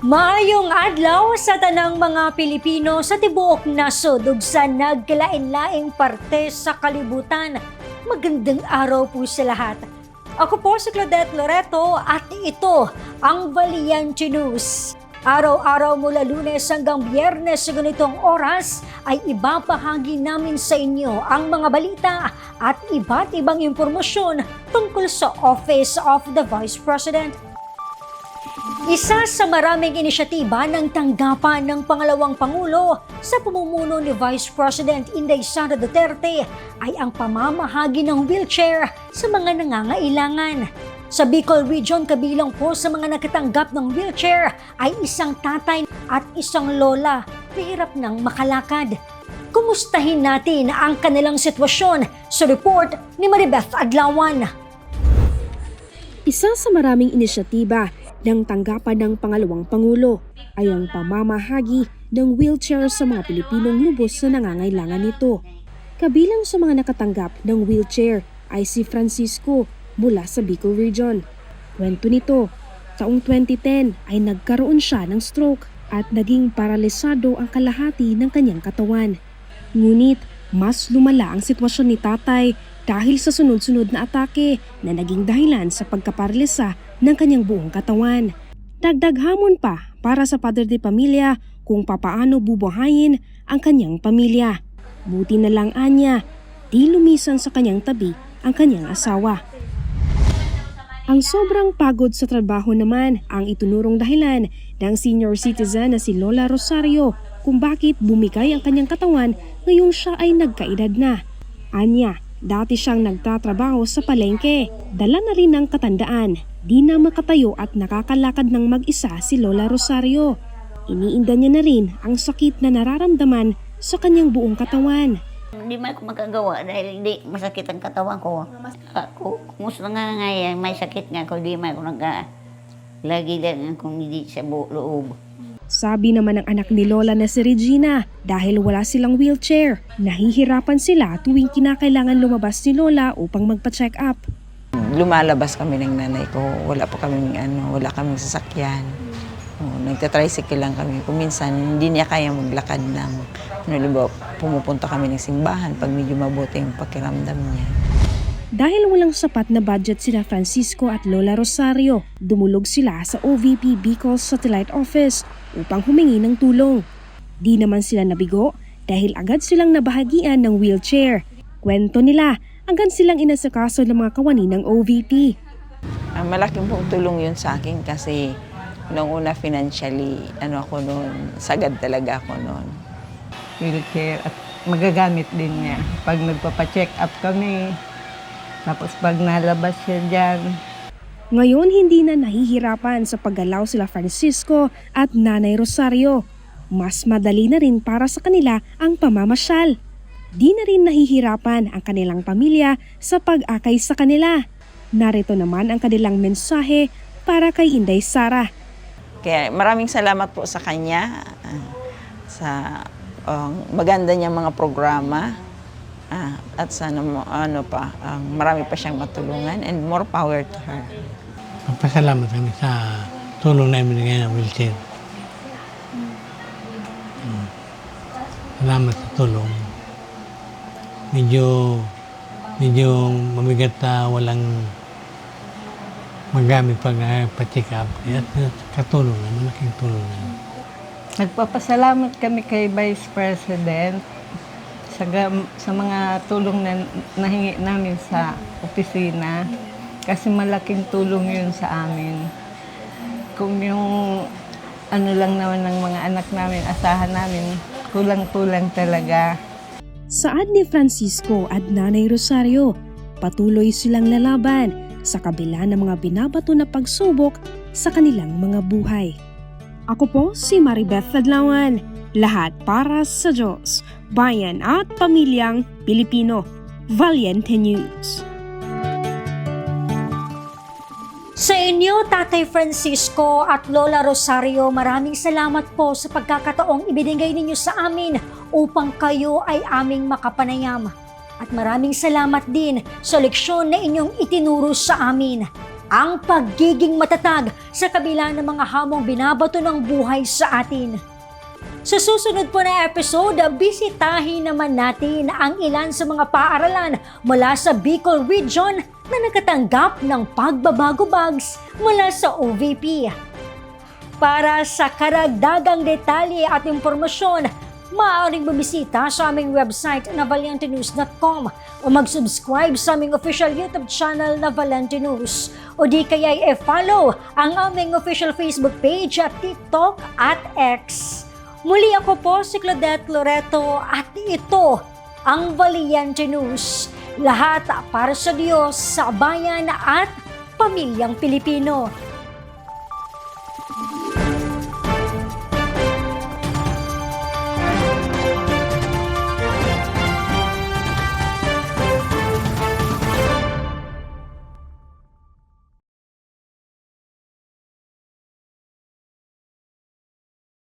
Maayong adlaw sa tanang mga Pilipino sa tibuok nasod ug sa nagkalain-laing parte sa kalibutan. Magandang araw po sa lahat. Ako po si Claudette Loreto at ito ang Valiente News. Araw-araw mula Lunes hanggang Biyernes sa ganitong oras ay ibabahagi namin sa inyo ang mga balita at iba't ibang impormasyon tungkol sa Office of the Vice President. Isa sa maraming inisyatiba ng tanggapan ng pangalawang Pangulo sa pamumuno ni Vice President Inday Sara Duterte ay ang pamamahagi ng wheelchair sa mga nangangailangan. Sa Bicol Region, kabilang po sa mga nakatanggap ng wheelchair ay isang tatay at isang lola na hirap ng makalakad. Kumustahin natin ang kanilang sitwasyon sa report ni Maribeth Adlawan. Isa sa maraming inisyatiba ng tanggapan ng pangalawang Pangulo ay ang pamamahagi ng wheelchair sa mga Pilipinong lubos na nangangailangan nito. Kabilang sa mga nakatanggap ng wheelchair ay si Francisco mula sa Bicol Region. Kwento nito, taong 2010 ay nagkaroon siya ng stroke at naging paralisado ang kalahati ng kanyang katawan. Ngunit mas lumala ang sitwasyon ni tatay dahil sa sunod-sunod na atake na naging dahilan sa pagkaparalisa ng kanyang buong katawan. Dagdag hamon pa para sa padre de pamilya kung papaano bubuhayin ang kanyang pamilya. Buti na lang anya, di lumisan sa kanyang tabi ang kanyang asawa. Ang sobrang pagod sa trabaho naman ang itunurong dahilan ng senior citizen na si Lola Rosario kung bakit bumigay ang kanyang katawan ngayong siya ay nagkaedad na. Anya, dati siyang nagtatrabaho sa palengke. Dala na rin ng katandaan. Di na makatayo at nakakalakad ng mag-isa si Lola Rosario. Iniinda niya na rin ang sakit na nararamdaman sa kanyang buong katawan. Hindi man ako magagawa dahil hindi masakit ang katawan ko. Ako, kumusta nga ngayon, may sakit nga ako, di man ako lagi lang akong hindi sa loob. Sabi naman ng anak ni Lola na si Regina, dahil wala silang wheelchair, nahihirapan sila tuwing kinakailangan lumabas ni Lola upang magpa-check up. Lumalabas kami ng nanay ko, wala kaming sasakyan. Nagta-tricycle lang kami. Kung minsan, hindi niya kaya maglakad ng, pumupunta kami ng simbahan pag medyo mabuti yung pakiramdam niya. Dahil walang sapat na budget sila Francisco at Lola Rosario, dumulog sila sa OVP Bicol Satellite Office upang humingi ng tulong. Di naman sila nabigo dahil agad silang nabahagian ng wheelchair. Kwento nila, agad silang inasikaso ng mga kawani ng OVP. Malaking pong tulong yun sa akin kasi noong una financially, ako noon, sagad talaga ako noon. Wheelchair at magagamit din niya. Pag nagpapacheck up kami, tapos pag nalabas siya dyan. Ngayon hindi na nahihirapan sa paggalaw sila Francisco at Nanay Rosario. Mas madali na rin para sa kanila ang pamamasyal. Di na rin nahihirapan ang kanilang pamilya sa pag-akay sa kanila. Narito naman ang kanilang mensahe para kay Inday Sara. Kaya maraming salamat po sa kanya, sa maganda niyang mga programa. At sana marami pa siyang matulungan and more power to her. Magpasalamat kami sa tulong na ibinigay ng wheelchair. Salamat sa tulong. Medyo mabigat na walang magamit pag pa-check up. Kaya katulong na, malaking tulong na. Nagpapasalamat kami kay Vice President sa mga tulong na nahingi namin sa opisina kasi malaking tulong yun sa amin. Kung yung lang naman ng mga anak namin, asahan namin, kulang-kulang talaga. Saad ni Francisco at Nanay Rosario, patuloy silang lalaban sa kabila ng mga binabato na pagsubok sa kanilang mga buhay. Ako po si Maribeth Adlawan, lahat para sa Diyos, bayan at pamilyang Pilipino. Valiente News. Sa inyo, Tatay Francisco at Lola Rosario, maraming salamat po sa pagkakataong ibinigay ninyo sa amin upang kayo ay aming makapanayam. At maraming salamat din sa leksyon na inyong itinuro sa amin. ang pagiging matatag sa kabila ng mga hamong binabato ng buhay sa atin. Sa susunod po na episode, bisitahin naman natin ang ilan sa mga paaralan mula sa Bicol Region na nakatanggap ng pagbabago bags mula sa OVP. Para sa karagdagang detalye at impormasyon, maaaring bumisita sa aming website na valiantenews.com o mag-subscribe sa aming official YouTube channel na Valente News o di kaya i-follow ang aming official Facebook page at TikTok at X. Muli ako po si Claudette Loreto at ito ang Valiente News. Lahat para sa Diyos, sa bayan at pamilyang Pilipino.